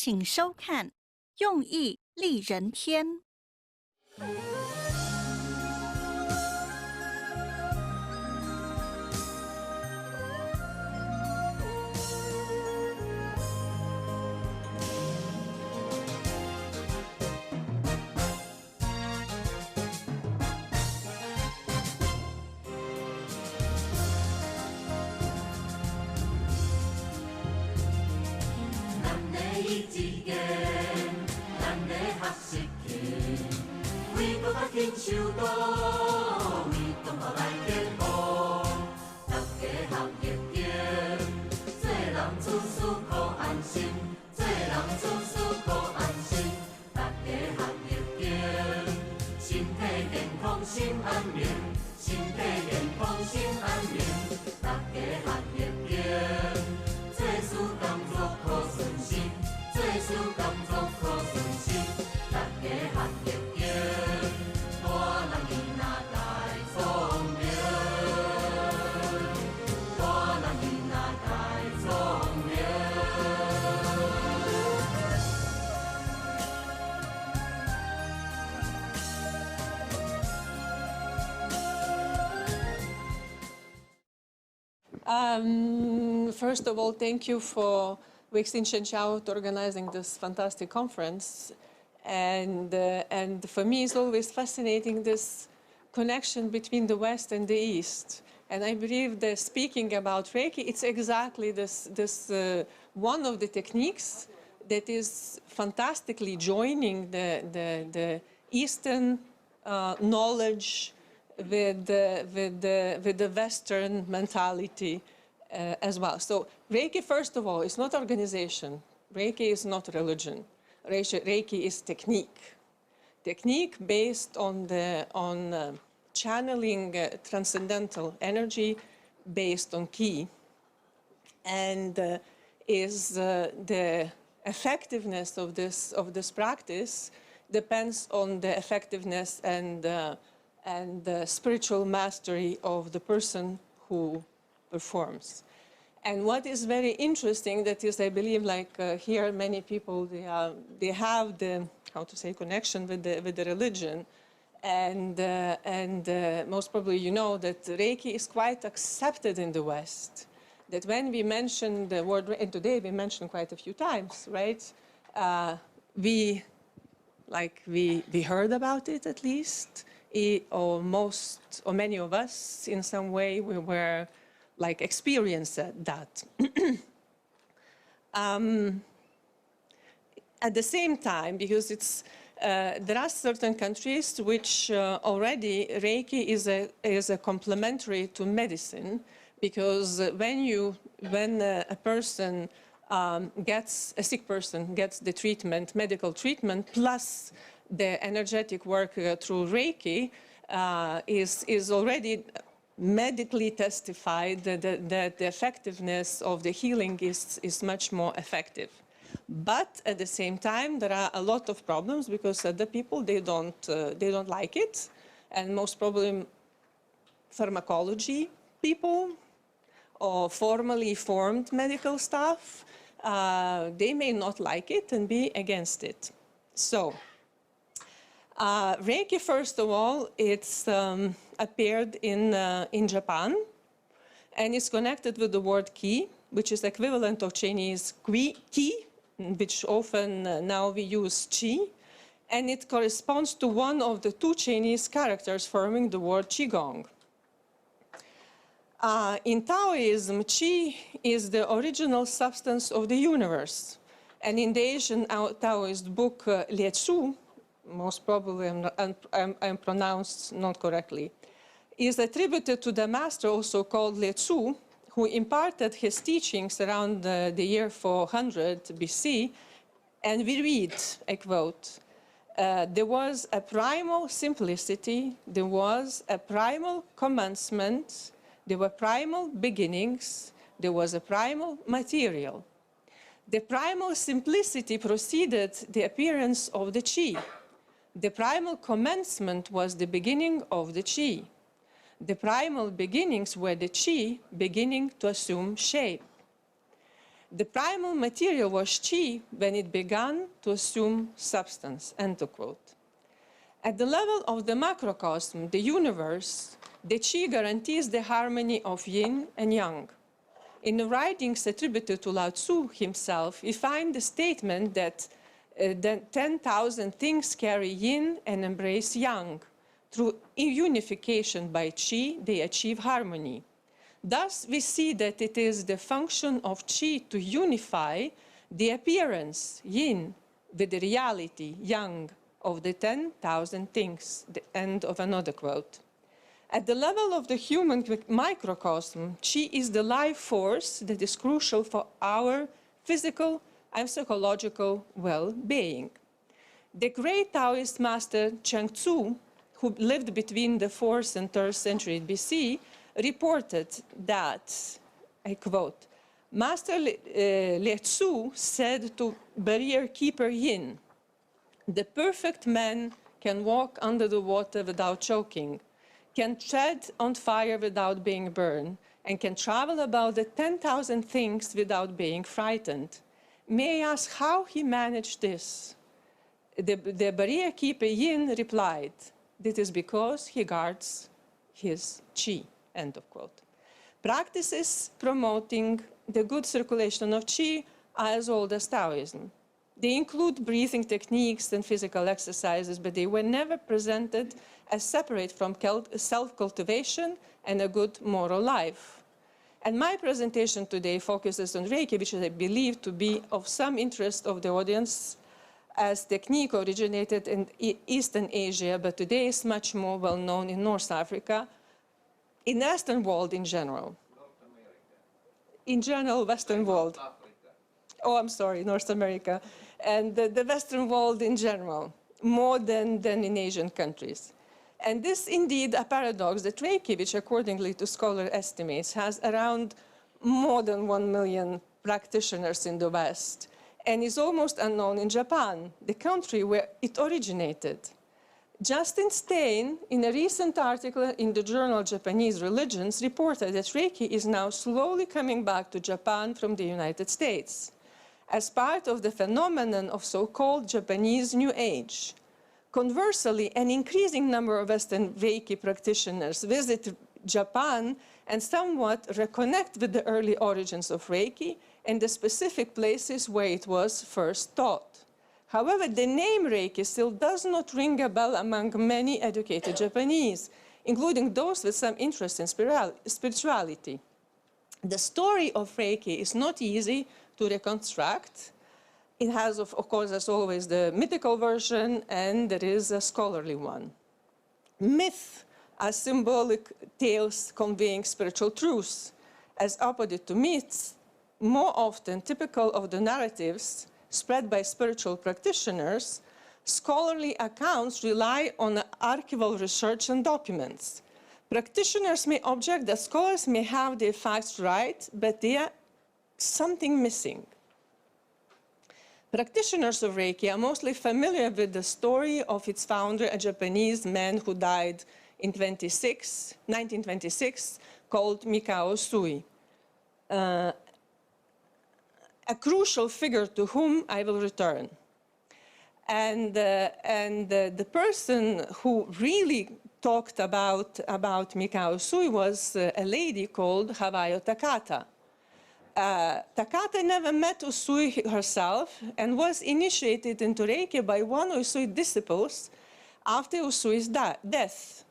请收看《用易利人天》。紧守到，为同学来建好，大家学业经，做人处事可安心，做人处事可安心，大家学业经，身体健康心安宁，身体健康心安宁，大家学业经，做事工作可顺心，做事工作可顺心，大家学业经。First of all, thank you for WXTV organizing this fantastic conference. And for me, it's always fascinating this connection between the West and the East. And I believe that speaking about Reiki, it's exactly this one of the techniques that is fantastically joining the Eastern knowledge with the Western mentality as well. So Reiki, first of all, is not organization. Reiki is not religion. Reiki is technique. Technique based on channeling transcendental energy based on ki. And is the effectiveness of this practice depends on the effectiveness and the spiritual mastery of the person who performs. And what is very interesting, that is, I believe, like here, many people they have the connection with the religion, and most probably you know that Reiki is quite accepted in the West. That when we mention the word, and today we mentioned quite a few times, right? We heard about it at least. Or many of us, in some way, we were like experienced that. At the same time, because there are certain countries which already Reiki is a complementary to medicine, because when a person a sick person gets the treatment, medical treatment, plus the energetic work through Reiki is already medically testified that the effectiveness of the healing is much more effective. But at the same time, there are a lot of problems because the people they don't like it, and most probably pharmacology people or formally formed medical staff, they may not like it and be against it. So. Reiki, first of all, it's appeared in Japan, and it's connected with the word ki, which is equivalent of Chinese ki, which often now we use chi, and it corresponds to one of the two Chinese characters forming the word qigong. In Taoism, chi is the original substance of the universe, and in the Asian Taoist book Lietsu, most probably I'm pronounced not correctly, is attributed to the master also called Lietsu, who imparted his teachings around the year 400 BC, and we read, I quote, there was a primal simplicity, there was a primal commencement, there were primal beginnings, there was a primal material. The primal simplicity preceded the appearance of the chi. The primal commencement was the beginning of the chi. The primal beginnings were the chi beginning to assume shape. The primal material was chi when it began to assume substance, end of quote. At the level of the macrocosm, the universe, the chi guarantees the harmony of yin and yang. In the writings attributed to Lao Tzu himself, we find the statement that 10,000 things carry yin and embrace yang. Through unification by chi, they achieve harmony. Thus, we see that it is the function of chi to unify the appearance, yin, with the reality, yang, of the 10,000 things, the end of another quote. At the level of the human microcosm, chi is the life force that is crucial for our physical and psychological well-being. The great Taoist master Cheng Tzu, who lived between the 4th and 3rd century BC, reported that, I quote, Master Lieh Tzu said to barrier keeper Yin, "The perfect man can walk under the water without choking, can tread on fire without being burned, and can travel about the 10,000 things without being frightened. May I ask how he managed this?" The barrier keeper Yin replied, "This is because he guards his chi." End of quote. Practices promoting the good circulation of chi are as old as Taoism. They include breathing techniques and physical exercises, but they were never presented as separate from self-cultivation and a good moral life. And my presentation today focuses on Reiki, which I believe to be of some interest of the audience, as technique originated in Eastern Asia, but today is much more well known in North Africa, in the Western world in general. North America. In general, Western world. Africa. Oh, I'm sorry, North America. And the Western world in general, more than in Asian countries. And this indeed a paradox that Reiki, which accordingly to scholar estimates, has around more than 1 million practitioners in the West, and is almost unknown in Japan, the country where it originated. Justin Stein, in a recent article in the journal Japanese Religions, reported that Reiki is now slowly coming back to Japan from the United States as part of the phenomenon of so-called Japanese New Age. Conversely, an increasing number of Western Reiki practitioners visit Japan and somewhat reconnect with the early origins of Reiki and the specific places where it was first taught. However, the name Reiki still does not ring a bell among many educated Japanese, including those with some interest in spirituality. The story of Reiki is not easy to reconstruct. It has, of course, as always, the mythical version, and there is a scholarly one. Myth are symbolic tales conveying spiritual truths. As opposite to myths, more often typical of the narratives spread by spiritual practitioners, scholarly accounts rely on archival research and documents. Practitioners may object that scholars may have their facts right, but they are something missing. Practitioners of Reiki are mostly familiar with the story of its founder, a Japanese man who died in 1926, called Mikao Usui. A crucial figure to whom I will return. And the person who really talked about Mikao Usui was a lady called Hawayo Takata. Takata never met Usui herself and was initiated into Reiki by one of Usui's disciples after Usui's death,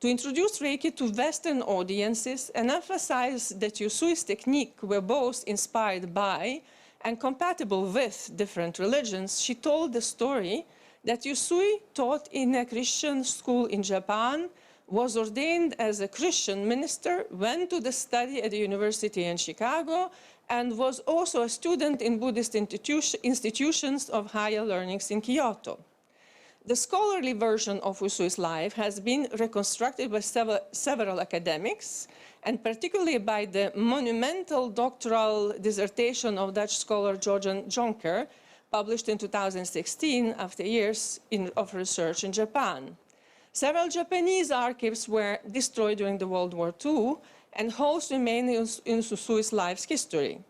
to introduce Reiki to Western audiences and emphasize that Usui's technique were both inspired by and compatible with different religions. She told the story that Usui taught in a Christian school in Japan, was ordained as a Christian minister, went to the study at the university in Chicago, and was also a student in Buddhist institutions of higher learnings in Kyoto. The scholarly version of Usui's life has been reconstructed by several academics, and particularly by the monumental doctoral dissertation of Dutch scholar Georgian Jonker, published in 2016 after years of research in Japan. Several Japanese archives were destroyed during the World War II, and holes remain in Usui's life's history.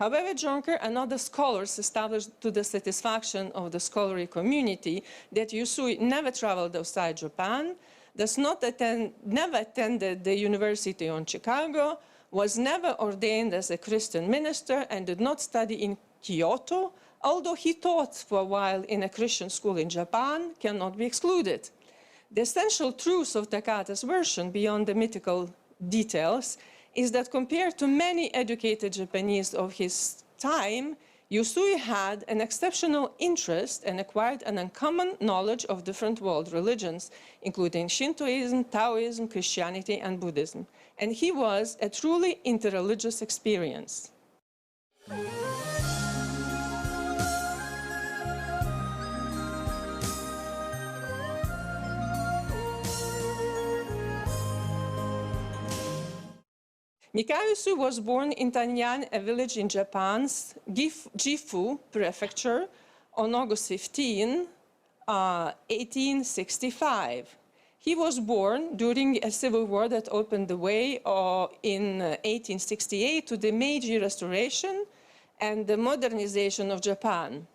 However, Jonker and other scholars established to the satisfaction of the scholarly community that Usui never traveled outside Japan, never attended the University of Chicago, was never ordained as a Christian minister, and did not study in Kyoto, although he taught for a while in a Christian school in Japan, cannot be excluded. The essential truth of Takata's version, beyond the mythical details, is that compared to many educated Japanese of his time, Usui had an exceptional interest and acquired an uncommon knowledge of different world religions, including Shintoism, Taoism, Christianity, and Buddhism. And he was a truly interreligious experience. Mikao Usui was born in Tanyan, a village in Japan's Gifu prefecture, on August 15, 1865. He was born during a civil war that opened the way in 1868 to the Meiji Restoration and the modernization of Japan.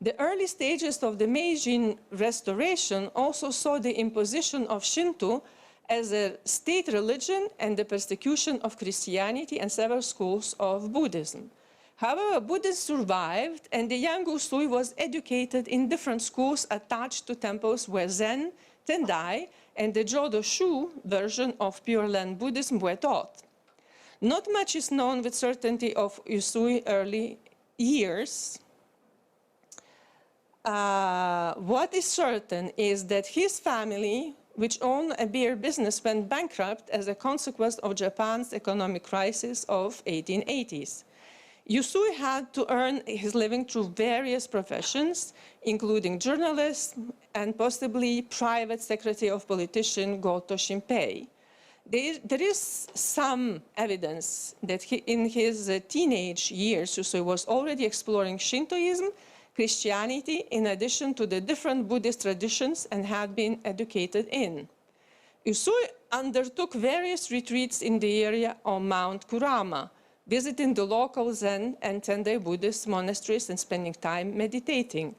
The early stages of the Meiji Restoration also saw the imposition of Shinto as a state religion and the persecution of Christianity and several schools of Buddhism. However, Buddhism survived, and the young Usui was educated in different schools attached to temples where Zen, Tendai, and the Jodo Shu version of Pure Land Buddhism were taught. Not much is known with certainty of Usui's early years. What is certain is that his family, which owned a beer business, went bankrupt as a consequence of Japan's economic crisis of 1880s. Usui had to earn his living through various professions, including journalist and possibly private secretary of politician Goto Shinpei. There is some evidence that in his teenage years, Usui was already exploring Shintoism, Christianity, in addition to the different Buddhist traditions, and had been educated in. Usui undertook various retreats in the area of Mount Kurama, visiting the local Zen and Tendai Buddhist monasteries and spending time meditating.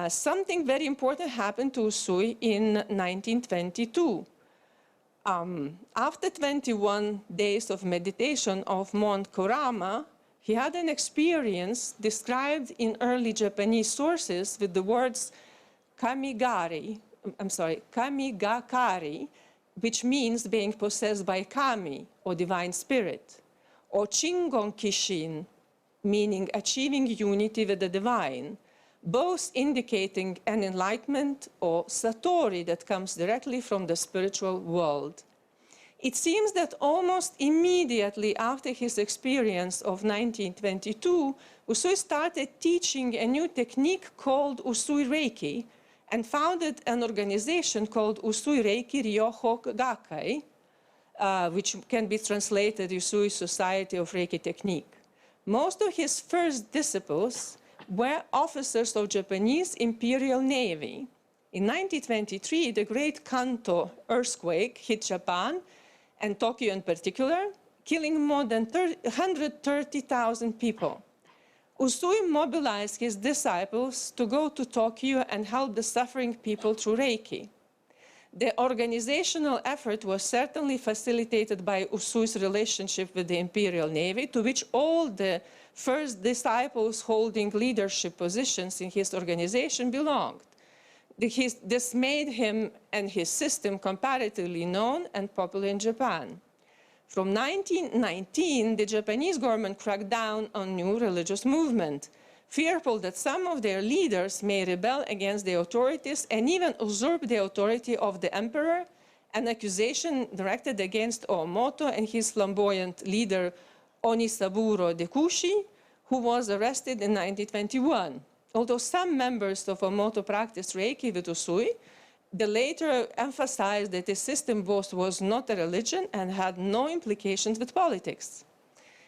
Something very important happened to Usui in 1922. After 21 days of meditation of Mount Kurama, he had an experience described in early Japanese sources with the words kamigakari, which means being possessed by kami, or divine spirit, or chingon kishin, meaning achieving unity with the divine, both indicating an enlightenment or satori that comes directly from the spiritual world. It seems that almost immediately after his experience of 1922, Usui started teaching a new technique called Usui Reiki and founded an organization called Usui Reiki Ryoho Gakkai, which can be translated Usui Society of Reiki Technique. Most of his first disciples were officers of Japanese Imperial Navy. In 1923, the Great Kanto earthquake hit Japan, and Tokyo in particular, killing more than 130,000 people. Usui mobilized his disciples to go to Tokyo and help the suffering people through Reiki. The organizational effort was certainly facilitated by Usui's relationship with the Imperial Navy, to which all the first disciples holding leadership positions in his organization belonged. This made him and his system comparatively known and popular in Japan. From 1919, the Japanese government cracked down on new religious movement, fearful that some of their leaders may rebel against the authorities and even usurp the authority of the emperor, an accusation directed against Omoto and his flamboyant leader Onisaburo Dekushi, who was arrested in 1921. Although some members of Omoto practiced Reiki with Usui, the later emphasized that the system both was not a religion and had no implications with politics.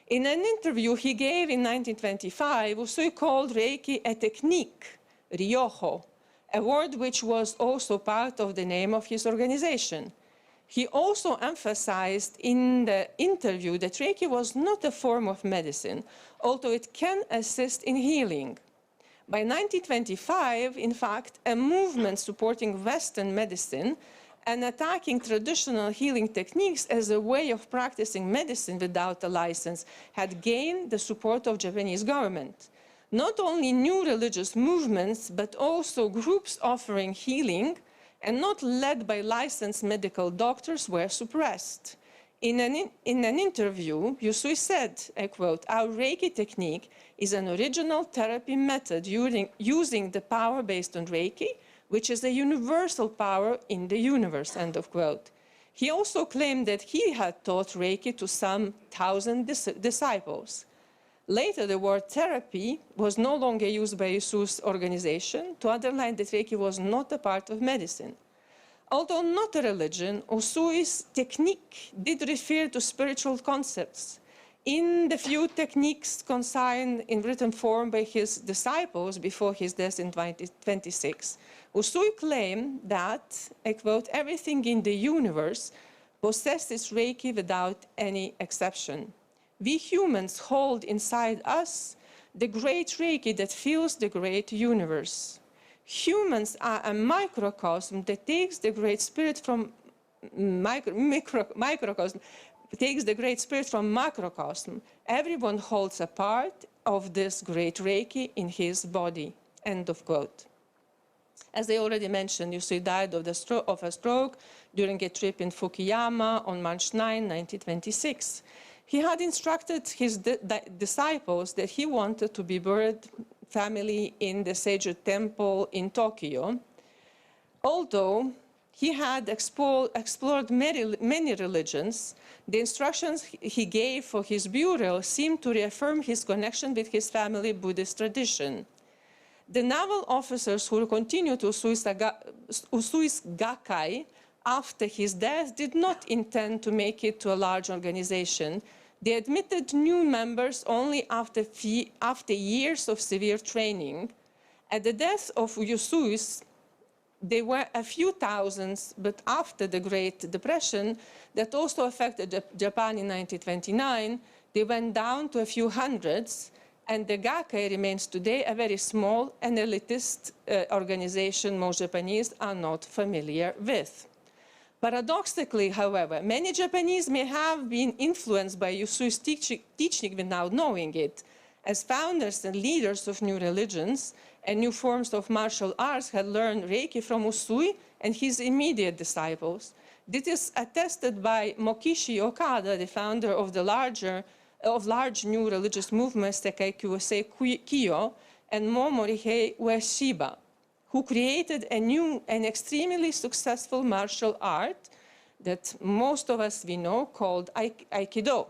In an interview he gave in 1925, Usui called Reiki a technique, Ryoho, a word which was also part of the name of his organization. He also emphasized in the interview that Reiki was not a form of medicine, although it can assist in healing. By 1925, in fact, a movement supporting Western medicine and attacking traditional healing techniques as a way of practicing medicine without a license had gained the support of Japanese government. Not only new religious movements, but also groups offering healing and not led by licensed medical doctors were suppressed. In an interview, Usui said, I quote, "Our Reiki technique is an original therapy method using the power based on Reiki, which is a universal power in the universe," end of quote. He also claimed that he had taught Reiki to some 1,000 disciples. Later, the word therapy was no longer used by Usui's organization to underline that Reiki was not a part of medicine. Although not a religion, Usui's technique did refer to spiritual concepts. In the few techniques consigned in written form by his disciples before his death in 2026, Usui claimed that, I quote, "everything in the universe possesses Reiki without any exception. We humans hold inside us the great Reiki that fills the great universe. Humans are a microcosm that takes the great spirit from microcosm, takes the great spirit from macrocosm. Everyone holds a part of this great Reiki in his body," end of quote. As I already mentioned, Usui died of a stroke during a trip in Fukuyama on March 9, 1926. He had instructed his disciples that he wanted to be buried family in the Seijo Temple in Tokyo. Although he had explored many religions, the instructions he gave for his burial seemed to reaffirm his connection with his family Buddhist tradition. The naval officers who continued Usui's Gakkai after his death did not intend to make it to a large organization. They admitted new members only after years of severe training. At the death of Usui, there were a few thousands, but after the Great Depression that also affected Japan in 1929, they went down to a few hundreds, and the Gakkai remains today a very small and elitist organization most Japanese are not familiar with. Paradoxically, however, many Japanese may have been influenced by Usui's teaching without knowing it. As founders and leaders of new religions and new forms of martial arts had learned Reiki from Usui and his immediate disciples. This is attested by Mokishi Okada, the founder of large new religious movements Sekai Kyosei Kyo and Momorihei Ueshiba, who created a new and extremely successful martial art that most of us we know called Aikido.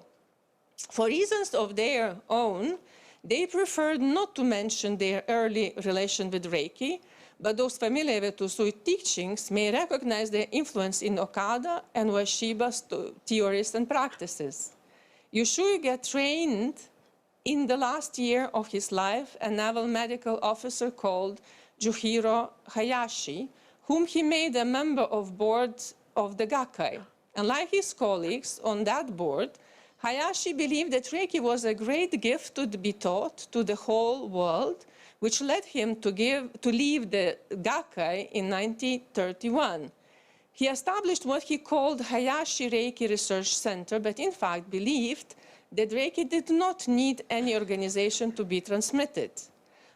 For reasons of their own, they preferred not to mention their early relation with Reiki, but those familiar with Usui teachings may recognize their influence in Okada and Ueshiba's theories and practices. Usui got trained in the last year of his life a naval medical officer called Juhiro Hayashi, whom he made a member of board of the Gakkai. And like his colleagues on that board, Hayashi believed that Reiki was a great gift to be taught to the whole world, which led him to leave the Gakkai in 1931. He established what he called Hayashi Reiki Research Center, but in fact believed that Reiki did not need any organization to be transmitted.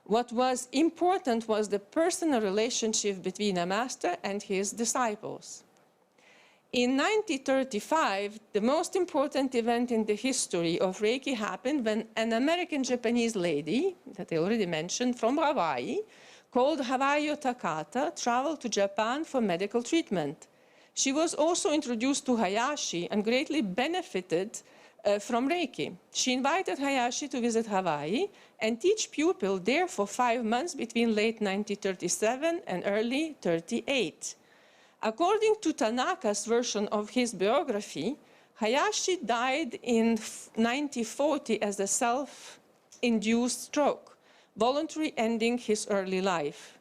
What was important was the personal relationship between a master and his disciples. In 1935, the most important event in the history of Reiki happened when an American-Japanese lady, that I already mentioned, from Hawaii, called Hawayo Takata, traveled to Japan for medical treatment. She was also introduced to Hayashi and greatly benefited from Reiki. She invited Hayashi to visit Hawaii and teach pupils there for 5 months between late 1937 and early 1938. According to Tanaka's version of his biography, Hayashi died in 1940 as a self-induced stroke, voluntarily ending his early life.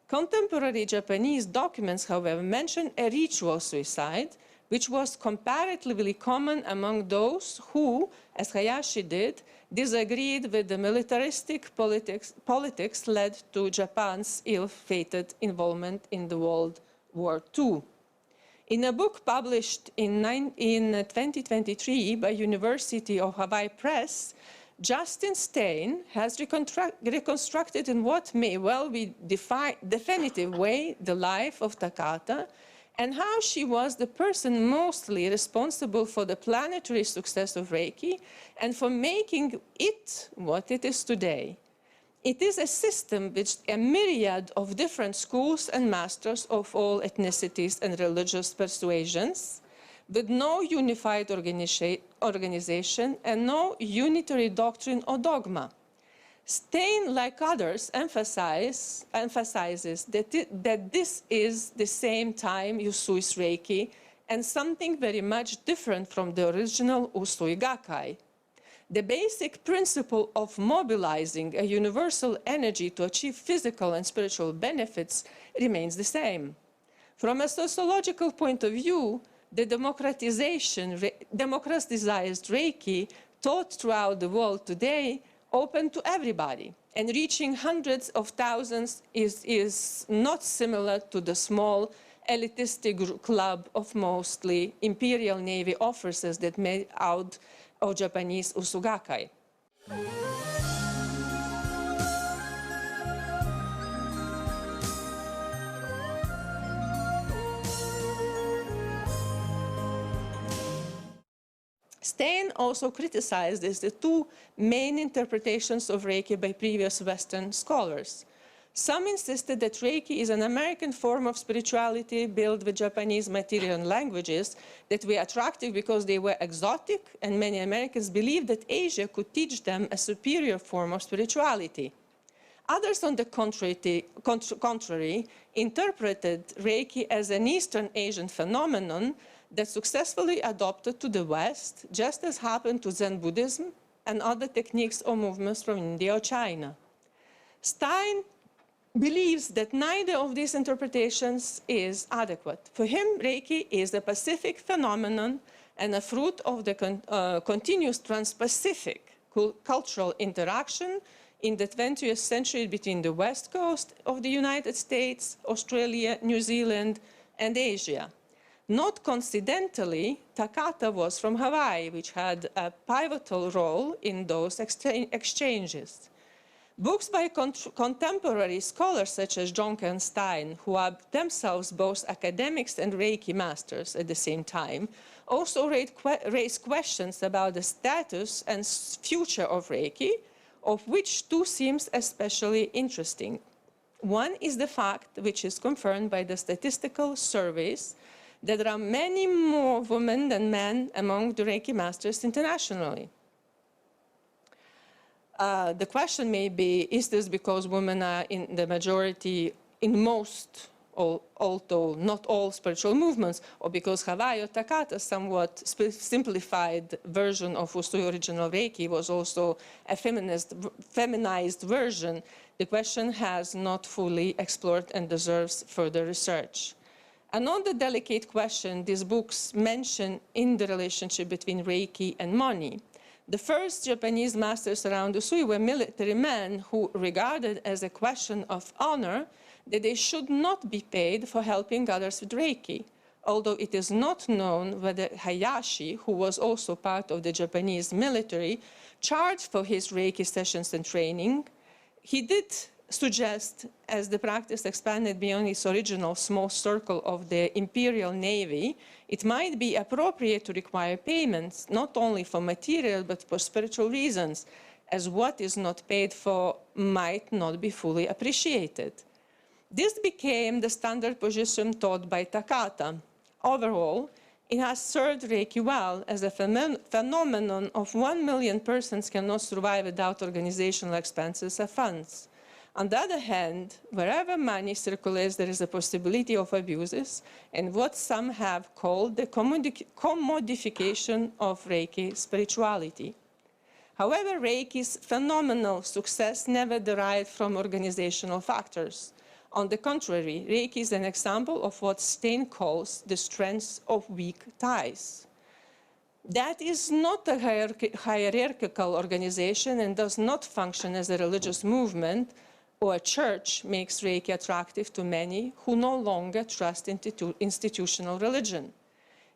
Contemporary Japanese documents, however, mention a ritual suicide, which was comparatively common among those who, as Hayashi did, disagreed with the militaristic politics led to Japan's ill-fated involvement in the World War II. In a book published in 2023 by University of Hawaii Press, Justin Stein has reconstructed in what may well be definitive way the life of Takata and how she was the person mostly responsible for the planetary success of Reiki and for making it what it is today. It is a system which a myriad of different schools and masters of all ethnicities and religious persuasions, with no unified organization and no unitary doctrine or dogma. Stein, like others, emphasizes that this is the same time Usui's Reiki and something very much different from the original Usui Gakkai. The basic principle of mobilizing a universal energy to achieve physical and spiritual benefits remains the same. From a sociological point of view, the democratized Reiki taught throughout the world today open to everybody, and reaching hundreds of thousands is not similar to the small elitistic club of mostly Imperial Navy officers that made out of Japanese Usugakai. Stein also criticized the two main interpretations of Reiki by previous Western scholars. Some insisted that Reiki is an American form of spirituality built with Japanese material and languages that were attractive because they were exotic, and many Americans believed that Asia could teach them a superior form of spirituality. Others, on the contrary, interpreted Reiki as an Eastern Asian phenomenon that successfully adopted to the West, just as happened to Zen Buddhism and other techniques or movements from India or China. Stein believes that neither of these interpretations is adequate. For him, Reiki is a Pacific phenomenon and a fruit of the continuous trans-Pacific cultural interaction in the 20th century between the West Coast of the United States, Australia, New Zealand, and Asia. Not coincidentally, Takata was from Hawaii, which had a pivotal role in those exchanges. Books by contemporary scholars such as Jonke and Stein, who are themselves both academics and Reiki masters at the same time, also raise questions about the status and future of Reiki, of which two seems especially interesting. One is the fact, which is confirmed by the statistical surveys, that there are many more women than men among the Reiki masters internationally. The question may be, is this because women are in the majority in most, although not all spiritual movements, or because Hawaii or Takata's somewhat simplified version of Usui original Reiki was also a feminized version? The question has not fully explored and deserves further research. Another delicate question these books mention in the relationship between Reiki and money. The first Japanese masters around Usui were military men who regarded as a question of honor that they should not be paid for helping others with Reiki, although it is not known whether Hayashi, who was also part of the Japanese military, charged for his Reiki sessions and training. He did suggest, as the practice expanded beyond its original small circle of the Imperial Navy, it might be appropriate to require payments, not only for material, but for spiritual reasons, as what is not paid for might not be fully appreciated. This became the standard position taught by Takata. Overall, it has served Reiki well, as a phenomenon of 1 million persons cannot survive without organizational expenses or funds. On the other hand, wherever money circulates, there is a possibility of abuses and what some have called the commodification of Reiki spirituality. However, Reiki's phenomenal success never derived from organizational factors. On the contrary, Reiki is an example of what Stein calls the strength of weak ties. That is not a hierarchical organization and does not function as a religious movement or a church, makes Reiki attractive to many who no longer trust institutional religion.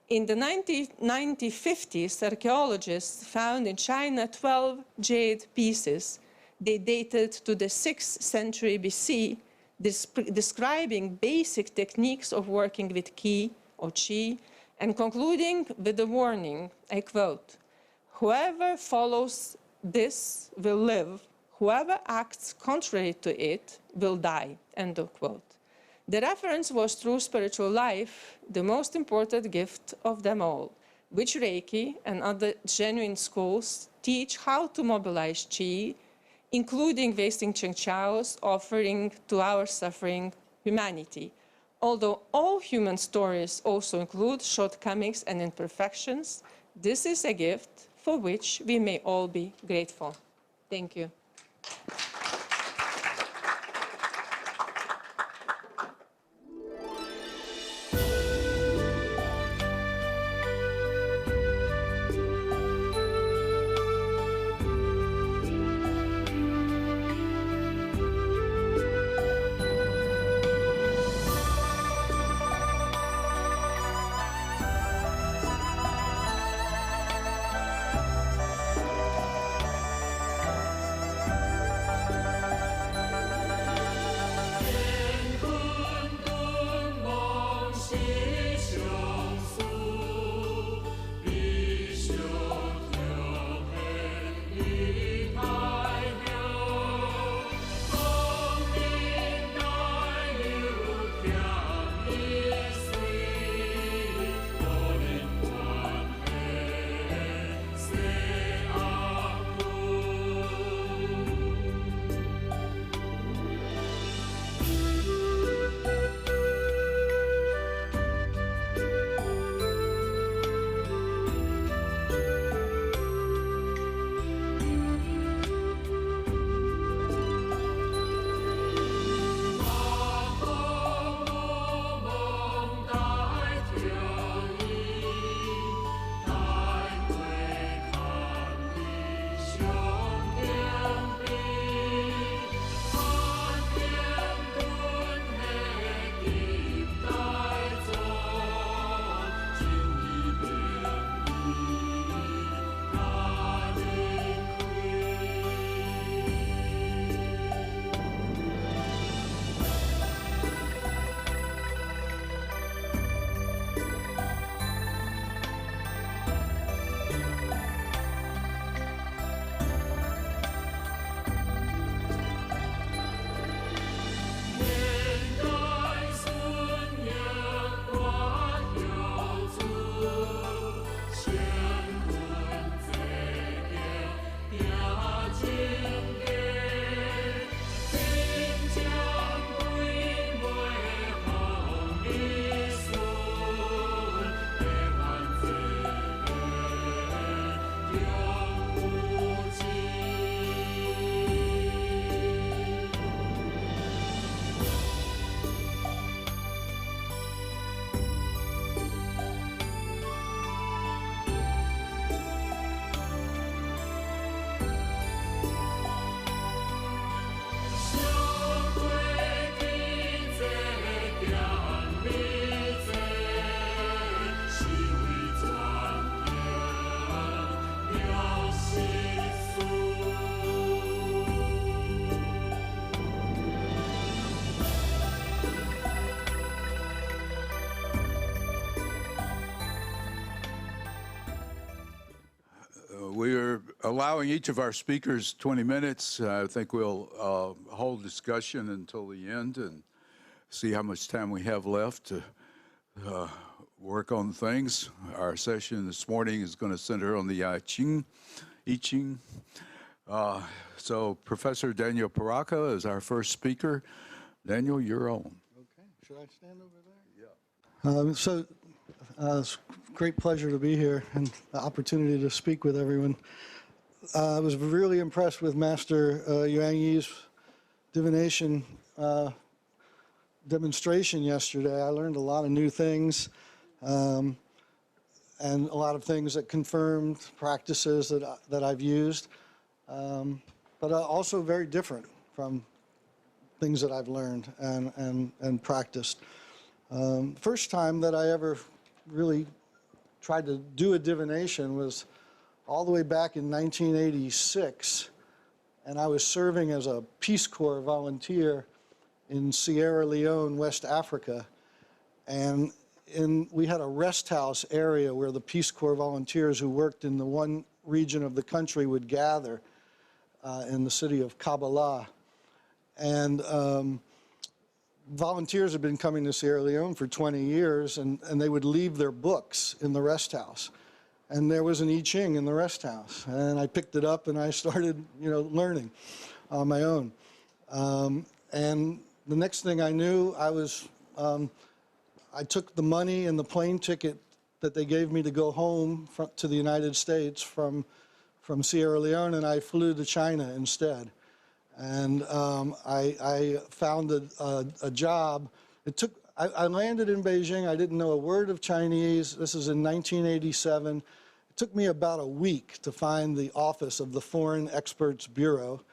In the 1950s, archaeologists found in China 12 jade pieces. They dated to the 6th century BC, describing basic techniques of working with qi or qi, and concluding with the warning, I quote, "Whoever follows this will live. Whoever acts contrary to it will die," end of quote. The reference was true spiritual life, the most important gift of them all, which Reiki and other genuine schools teach how to mobilize qi, including wasting Cheng Chao's offering to our suffering humanity. Although all human stories also include shortcomings and imperfections, this is a gift for which we may all be grateful. Thank you. We're allowing each of our speakers 20 minutes. I think we'll hold discussion until the end and see how much time we have left to work on things. Our session this morning is going to center on the I Ching. So Professor Daniel Paracka is our first speaker. Daniel, you're on. Okay, should I stand over there? Yeah. It's a great pleasure to be here and the opportunity to speak with everyone. I was really impressed with Master Yuan Yi's divination. demonstration yesterday. I learned a lot of new things and a lot of things that confirmed practices that I've used, but also very different from things that I've learned and practiced. First time that I ever really tried to do a divination was all the way back in 1986, and I was serving as a Peace Corps volunteer in Sierra Leone, West Africa, and we had a rest house area where the Peace Corps volunteers who worked in the one region of the country would gather in the city of Kabbalah. And volunteers had been coming to Sierra Leone for 20 years, and they would leave their books in the rest house. And there was an I Ching in the rest house, and I picked it up and I started, learning on my own. And the next thing I knew, I took the money and the plane ticket that they gave me to go home to the United States from Sierra Leone, and I flew to China instead. And I found a job. I landed in Beijing. I didn't know a word of Chinese. This is in 1987. It took me about a week to find the office of the Foreign Experts Bureau.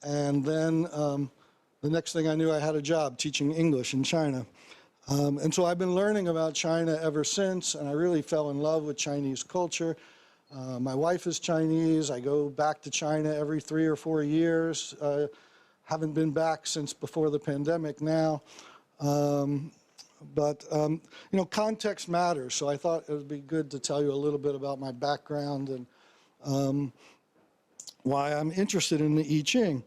And then the next thing I knew, I had a job teaching English in China. And so I've been learning about China ever since, and I really fell in love with Chinese culture. My wife is Chinese. I go back to China every 3 or 4 years. Haven't been back since before the pandemic now. But context matters, so I thought it would be good to tell you a little bit about my background and why I'm interested in the I Ching.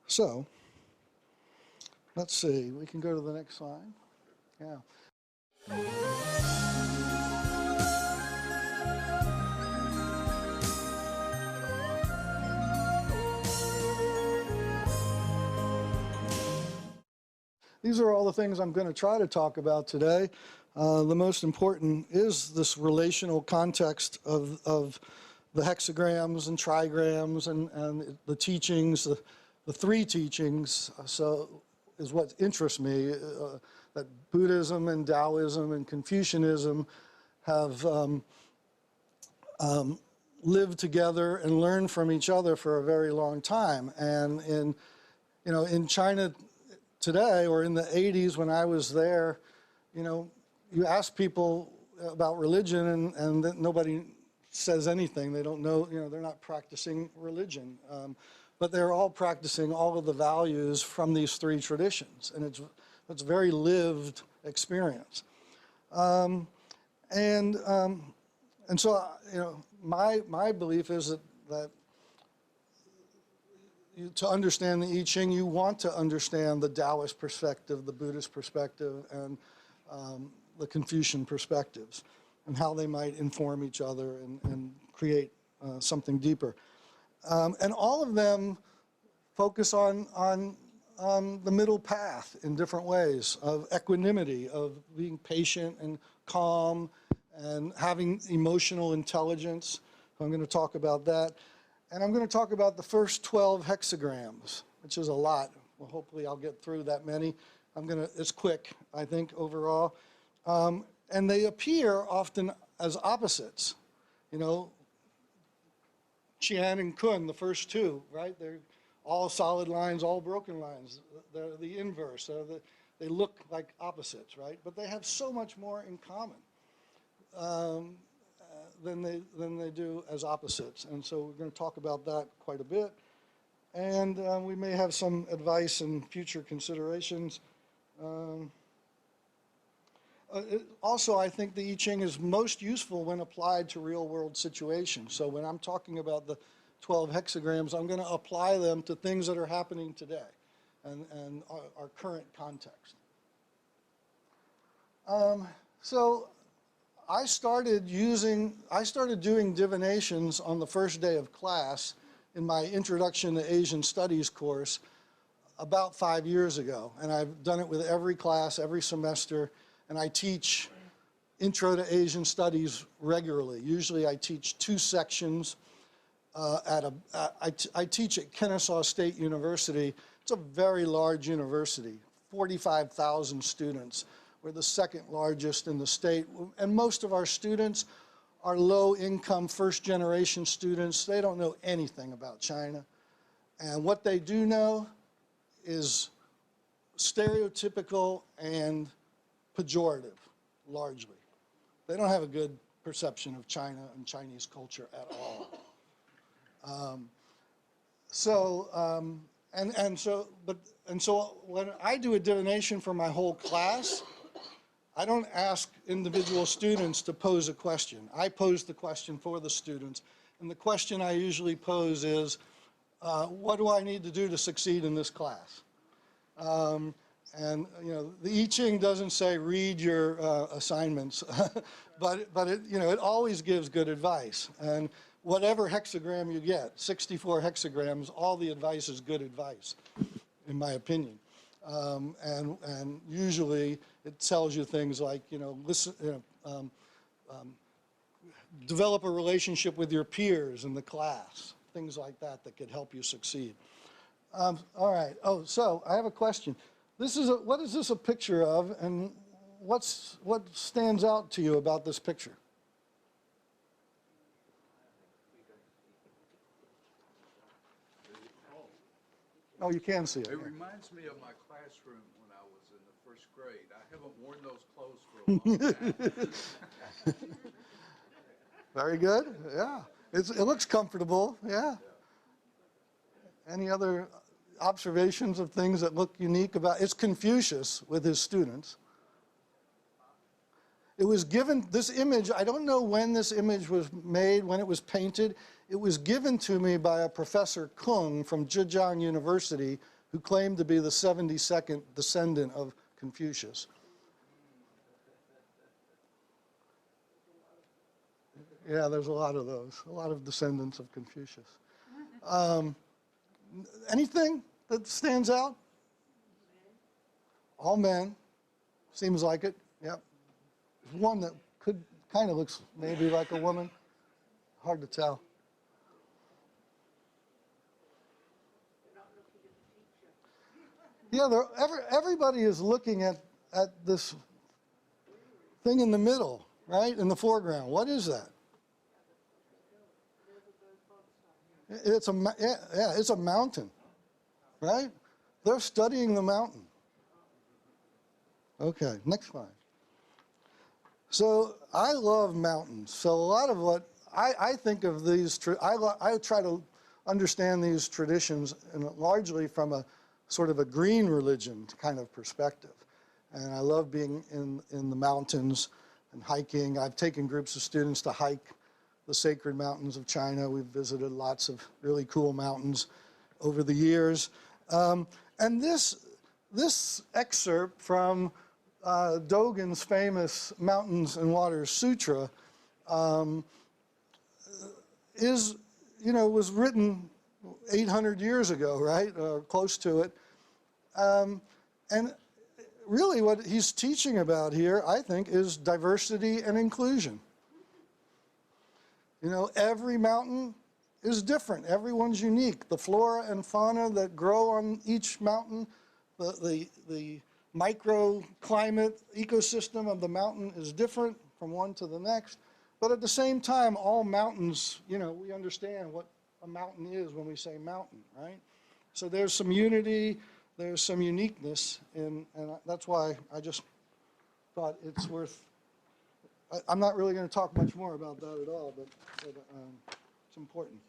So, let's see. We can go to the next slide. Yeah. These are all the things I'm going to try to talk about today. The most important is this relational context of the hexagrams and trigrams and the teachings, the 3 teachings. So is what interests me, that Buddhism and Taoism and Confucianism have lived together and learned from each other for a very long time. And in China today, or in the 80s when I was there, you ask people about religion and nobody says anything. They don't know, they're not practicing religion. But they're all practicing all of the values from these 3 traditions, and it's a very lived experience. And so, my belief is that to understand the I Ching, you want to understand the Taoist perspective, the Buddhist perspective, and the Confucian perspectives, and how they might inform each other and create something deeper. And all of them focus on the middle path in different ways of equanimity, of being patient and calm, and having emotional intelligence. I'm going to talk about that. And I'm going to talk about the first 12 hexagrams, which is a lot. Well, hopefully I'll get through that many. It's quick, I think, overall. And they appear often as opposites. Qian and Kun, the first 2, right? They're all solid lines, all broken lines. They're the inverse. They look like opposites, right? But they have so much more in common than they do as opposites. And so we're going to talk about that quite a bit. And we may have some advice and future considerations. Also, I think the I Ching is most useful when applied to real-world situations. So when I'm talking about the 12 hexagrams, I'm going to apply them to things that are happening today and our current context. So I started doing divinations on the first day of class in my Introduction to Asian Studies course about 5 years ago. And I've done it with every class, every semester. And I teach Intro to Asian Studies regularly. Usually I teach 2 sections I teach at Kennesaw State University It's a very large university, 45,000 students. We're the second largest in the state, and most of our students are low-income, first-generation students. They don't know anything about China, and what they do know is stereotypical and pejorative, largely. They don't have a good perception of China and Chinese culture at all. So when I do a divination for my whole class, I don't ask individual students to pose a question. I pose the question for the students, and the question I usually pose is, what do I need to do to succeed in this class? And you know, the I Ching doesn't say read your assignments, but it, you know, it always gives good advice. And whatever hexagram you get, 64 hexagrams, all the advice is good advice, in my opinion. And usually it tells you things like, you know, listen, develop a relationship with your peers in the class, things like that that could help you succeed. All right. Oh, so I have a question. What is this a picture of, and what stands out to you about this picture? Oh, you can see it. It reminds me of my classroom when I was in the first grade. I haven't worn those clothes for a long time. Very good. Yeah. It looks comfortable. Yeah. Any other observations of things that look unique about? It's Confucius with his students. It was given, this image, I don't know when this image was made, when it was painted. It was given to me by a Professor Kung from Zhejiang University, who claimed to be the 72nd descendant of Confucius. Yeah, there's a lot of those, a lot of descendants of Confucius. Anything that stands out? All men. Seems like it. Yep. There's one that kind of looks maybe like a woman. Hard to tell. Yeah, everybody is looking at this thing in the middle, right, in the foreground. What is that? It's a mountain, right? They're studying the mountain. Okay, next slide. So I love mountains. So a lot of what I think of these, I try to understand these traditions largely from a sort of a green religion kind of perspective. And I love being in the mountains and hiking. I've taken groups of students to hike the sacred mountains of China. We've visited lots of really cool mountains over the years. And this excerpt from Dogen's famous Mountains and Waters Sutra was written 800 years ago, right, or close to it. And really what he's teaching about here, I think, is diversity and inclusion. You know, every mountain is different. Everyone's unique. The flora and fauna that grow on each mountain, the microclimate ecosystem of the mountain is different from one to the next. But at the same time, all mountains, you know, we understand what a mountain is when we say mountain, right? So there's some unity, there's some uniqueness, and that's why I just thought it's worth. I'm not really going to talk much more about that at all, but it's important.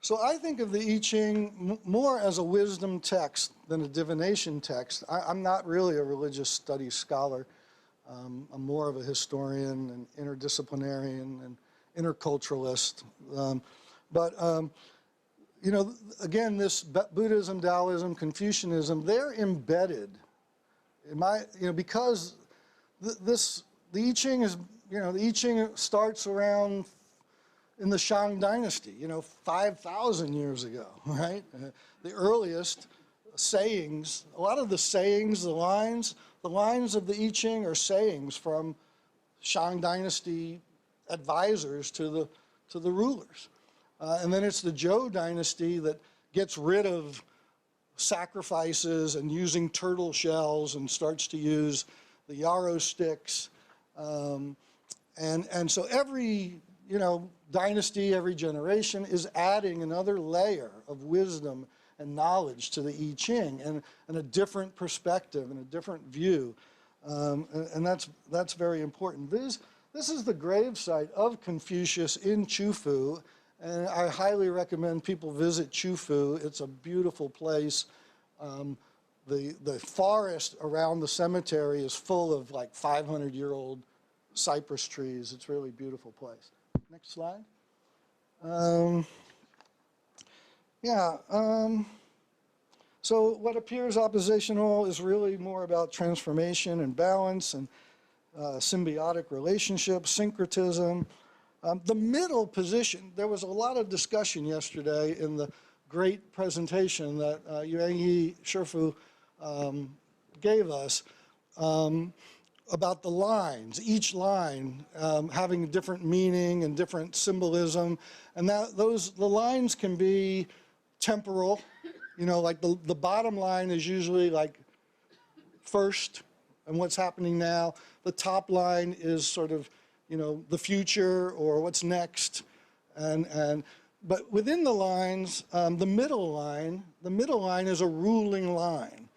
So I think of the I Ching more as a wisdom text than a divination text. I'm not really a religious studies scholar. I'm more of a historian and interdisciplinarian and interculturalist. You know, again, this Buddhism, Taoism, Confucianism, they're embedded in because the I Ching is, the I Ching starts around in the Shang Dynasty, 5,000 years ago, right? The earliest sayings, a lot of the sayings, the lines of the I Ching are sayings from Shang Dynasty advisors to the rulers. And then it's the Zhou Dynasty that gets rid of sacrifices and using turtle shells and starts to use the yarrow sticks. And so every, dynasty, every generation is adding another layer of wisdom and knowledge to the I Ching and a different perspective and a different view. And that's very important. This is the gravesite of Confucius in Chufu, and I highly recommend people visit Chufu. It's a beautiful place. The forest around the cemetery is full of like 500-year-old cypress trees. It's a really beautiful place. Next slide. So what appears oppositional is really more about transformation and balance and symbiotic relationships, syncretism. The middle position, there was a lot of discussion yesterday in the great presentation that Yuanyi Shifu gave us about the lines, each line having a different meaning and different symbolism. And the lines can be temporal, like the bottom line is usually like first and what's happening now. The top line is sort of, the future or what's next. But within the lines, the middle line is a ruling line.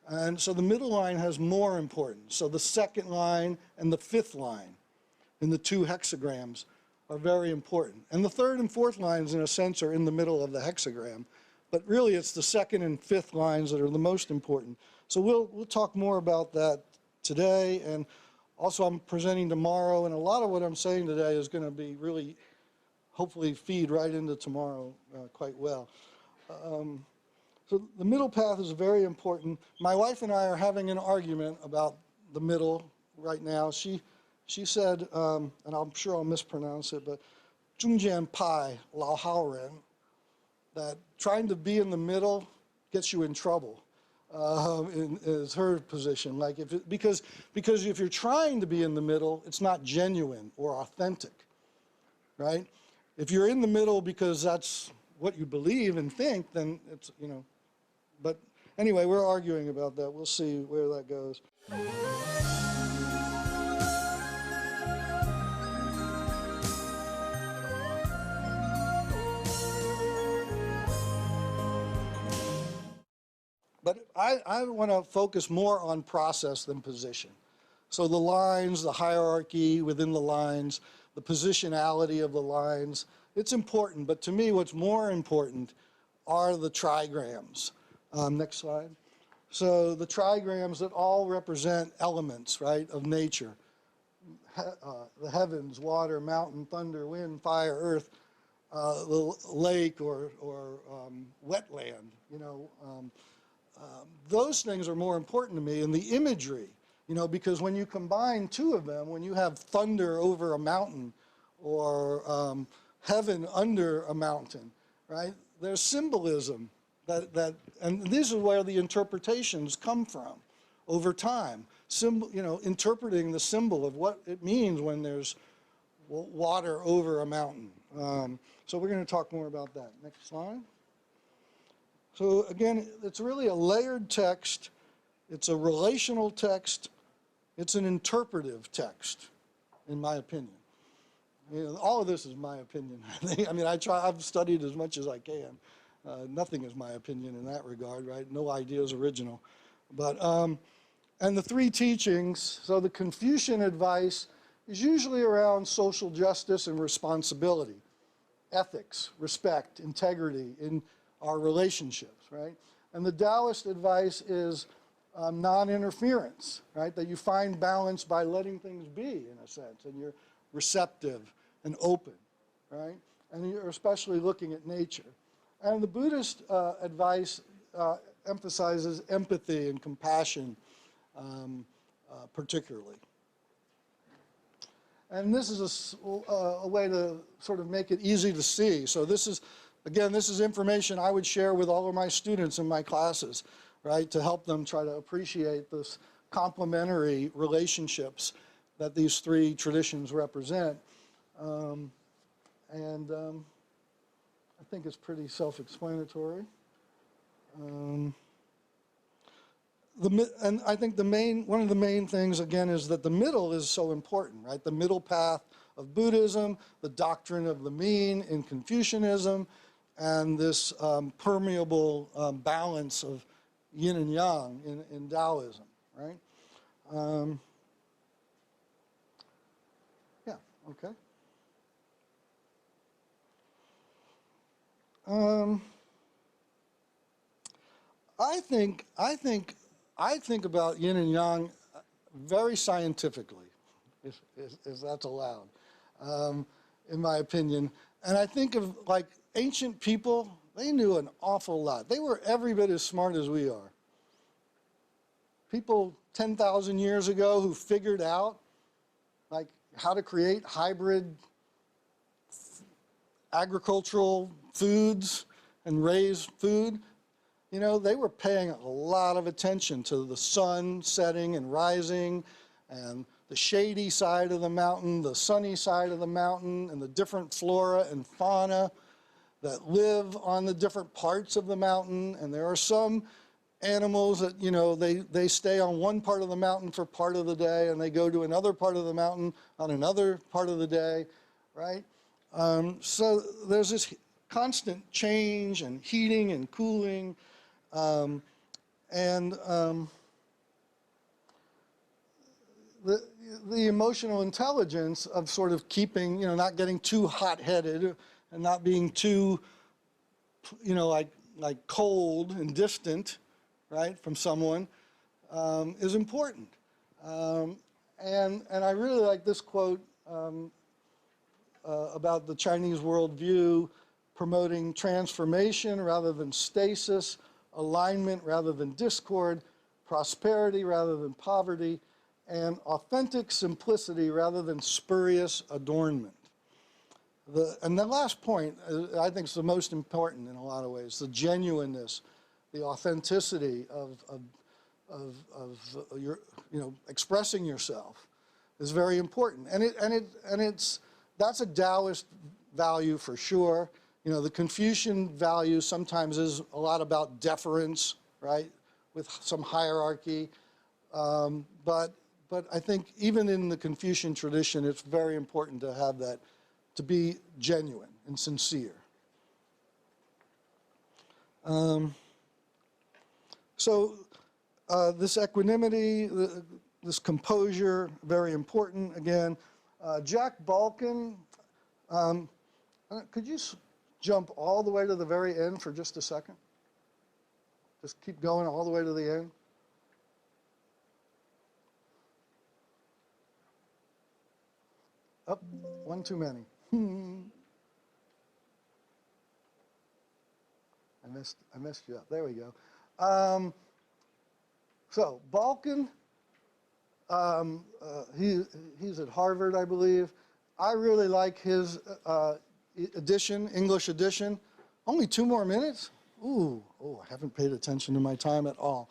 And so the middle line has more importance. So the second line and the fifth line in the two hexagrams are very important. And the third and fourth lines, in a sense, are in the middle of the hexagram. But really, it's the second and fifth lines that are the most important. So we'll talk more about that today. And also, I'm presenting tomorrow. And a lot of what I'm saying today is going to be really, hopefully, feed right into tomorrow quite well. So the middle path is very important. My wife and I are having an argument about the middle right now. She said, and I'm sure I'll mispronounce it, but 中间派老好人, that trying to be in the middle gets you in trouble, is her position. Like because if you're trying to be in the middle, it's not genuine or authentic, right? If you're in the middle because that's what you believe and think, then it's, But anyway, we're arguing about that. We'll see where that goes. But I want to focus more on process than position. So the lines, the hierarchy within the lines, the positionality of the lines, it's important. But to me, what's more important are the trigrams. Next slide. So the trigrams that all represent elements, right, of nature. The heavens, water, mountain, thunder, wind, fire, earth, the lake or wetland, those things are more important to me. And the imagery, because when you combine two of them, when you have thunder over a mountain or heaven under a mountain, right, there's symbolism. And this is where the interpretations come from over time. Interpreting the symbol of what it means when there's water over a mountain. So we're going to talk more about that. Next slide. So again, it's really a layered text. It's a relational text. It's an interpretive text, in my opinion. All of this is my opinion. I've studied as much as I can. Nothing is my opinion in that regard, right? No idea is original. But, and the three teachings, so the Confucian advice is usually around social justice and responsibility, ethics, respect, integrity in our relationships, right? And the Taoist advice is non-interference, right? That you find balance by letting things be, in a sense, and you're receptive and open, right? And you're especially looking at nature. And the Buddhist advice emphasizes empathy and compassion particularly. And this is a way to sort of make it easy to see. So this is, again, this is information I would share with all of my students in my classes, right, to help them try to appreciate this complementary relationships that these three traditions represent. I think it's pretty self-explanatory. And I think one of the main things, again, is that the middle is so important, right? The middle path of Buddhism, the doctrine of the mean in Confucianism, and this permeable balance of yin and yang in Taoism, right? Yeah, okay. I think about yin and yang very scientifically, if that's allowed, in my opinion. And I think of like ancient people, they knew an awful lot. They were every bit as smart as we are. People 10,000 years ago who figured out like how to create hybrid agricultural foods and raise food, you know, they were paying a lot of attention to the sun setting and rising and the shady side of the mountain, the sunny side of the mountain, and the different flora and fauna that live on the different parts of the mountain. And there are some animals that, you know, they stay on one part of the mountain for part of the day and they go to another part of the mountain on another part of the day, right? So there's this constant change and heating and cooling, the emotional intelligence of sort of keeping, you know, not getting too hot-headed and not being too, you know, like cold and distant, right, from someone, is important. And I really like this quote about the Chinese worldview, promoting transformation rather than stasis, alignment rather than discord, prosperity rather than poverty, and authentic simplicity rather than spurious adornment. And the last point, I think, is the most important in a lot of ways, the genuineness, the authenticity of your, you know, expressing yourself is very important. That's a Taoist value for sure. You know, the Confucian value sometimes is a lot about deference, right, with some hierarchy. But I think even in the Confucian tradition, it's very important to have that, to be genuine and sincere. This equanimity, this composure, very important again. Jack Balkin, could you jump all the way to the very end for just a second? Just keep going all the way to the end. Oh, one too many. I messed you up. There we go. So Balkin, he's at Harvard, I believe. I really like his edition, English edition. Only 2 more minutes? Ooh, oh, I haven't paid attention to my time at all.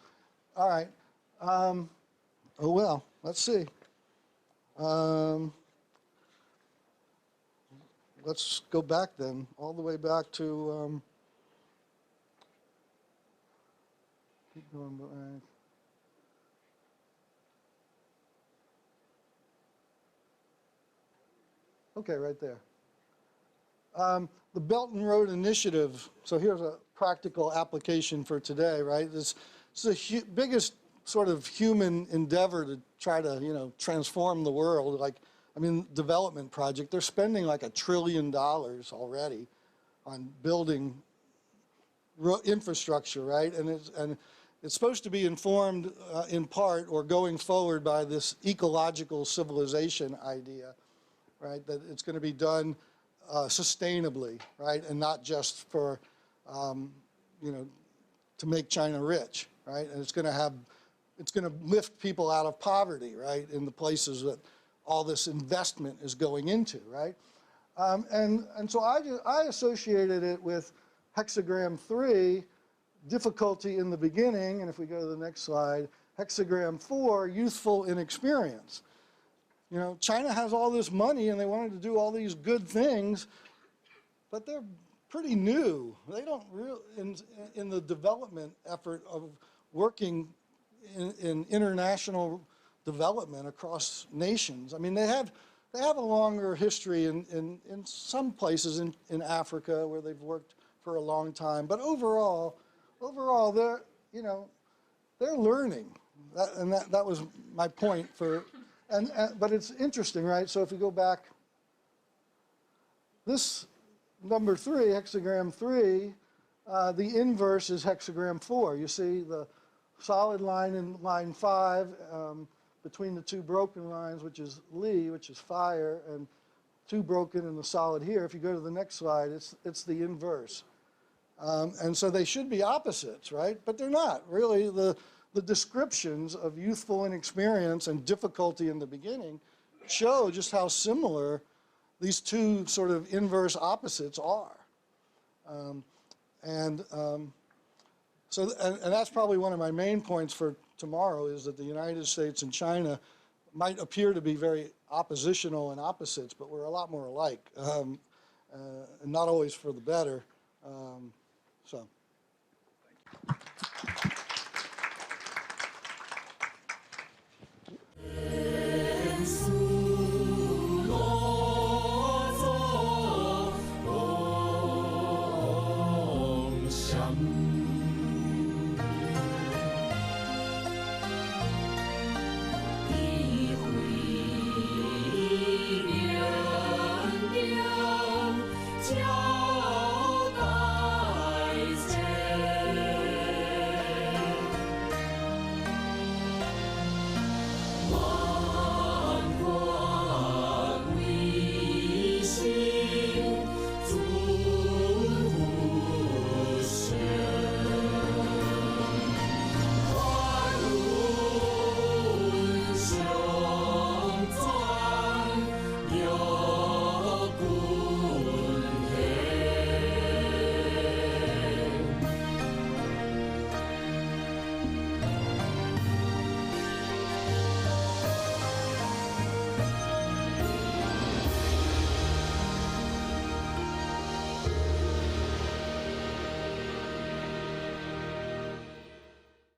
All right. Oh, well, let's see. Let's go back then, all the way back to, keep going back. Okay, right there. The Belt and Road Initiative. So here's a practical application for today, right? This is the biggest sort of human endeavor to try to, you know, transform the world. Like, I mean, development project. They're spending like $1 trillion already on building infrastructure, right? And it's supposed to be informed in part or going forward by this ecological civilization idea, right? That it's going to be done sustainably, right? And not just for, you know, to make China rich, right? And it's going to lift people out of poverty, right? In the places that all this investment is going into, right? And so I associated it with hexagram 3, difficulty in the beginning, and if we go to the next slide, hexagram 4, youthful inexperience. You know, China has all this money and they wanted to do all these good things, but they're pretty new. They don't really, in the development effort of working in international development across nations. I mean, they have a longer history in some places in Africa where they've worked for a long time. But overall, they're, you know, they're learning. That was my point for, but it's interesting, right? So if you go back, this number 3, hexagram 3, the inverse is hexagram 4. You see the solid line in line 5 between the 2 broken lines, which is Li, which is fire, and 2 broken in the solid here. If you go to the next slide, it's the inverse. And so they should be opposites, right? But they're not. Really, the descriptions of youthful inexperience and difficulty in the beginning show just how similar these 2 sort of inverse opposites are. And that's probably one of my main points for tomorrow, is that the United States and China might appear to be very oppositional and opposites, but we're a lot more alike, and not always for the better. So